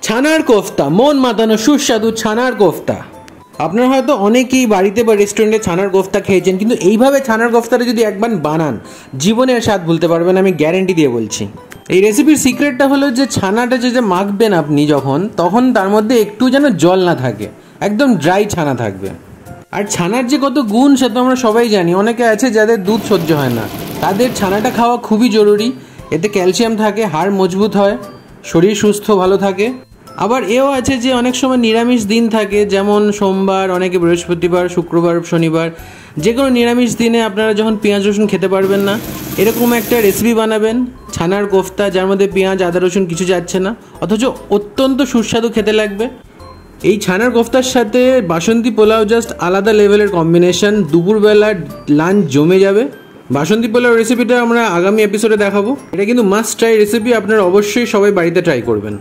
ছানার কোফতা, মন মাতানো সুস্বাদু ছানার কোফতা। আপনারা হয়তো অনেকেই বাড়িতে বা রেস্টুরেন্টে ছানার কোফতা খেয়েছেন, কিন্তু এইভাবে ছানার কোফতাটা যদি একবার বানান জীবনের স্বাদ ভুলতে পারবেন, আমি গ্যারেন্টি দিয়ে বলছি। এই রেসিপির সিক্রেটটা হলো যে ছানাটা যে মাখবেন আপনি তখন তার মধ্যে একটু যেন জল না থাকে, একদম ড্রাই ছানা থাকবে। আর ছানার যে কত গুণ সে তো আমরা সবাই জানি। অনেকে আছে যাদের দুধ সহ্য হয় না, তাদের ছানাটা খাওয়া খুবই জরুরি। এতে ক্যালসিয়াম থাকে, হাড় মজবুত হয়, শরীর সুস্থ ভালো থাকে। আবার এও আছে যে অনেক সময় নিরামিষ দিন থাকে, যেমন সোমবার, অনেকে বৃহস্পতিবার, শুক্রবার, শনিবার, যে কোনো নিরামিষ দিনে আপনারা যখন পেঁয়াজ রসুন খেতে পারবেন না, এরকম একটা রেসিপি বানাবেন ছানার কোফতা, যার মধ্যে পেঁয়াজ আদা রসুন কিছু যাচ্ছে না, অথচ অত্যন্ত সুস্বাদু খেতে লাগবে। এই ছানার কোফতার সাথে বাসন্তী পোলাও জাস্ট আলাদা লেভেলের কম্বিনেশন। দুপুরবেলা লাঞ্চ জমে যাবে। বাসন্তী পোলাও রেসিপিটা আমরা আগামী এপিসোডে দেখাবো। এটা কিন্তু মাস্ট ট্রাই রেসিপি, আপনারা অবশ্যই সবাই বাড়িতে ট্রাই করবেন।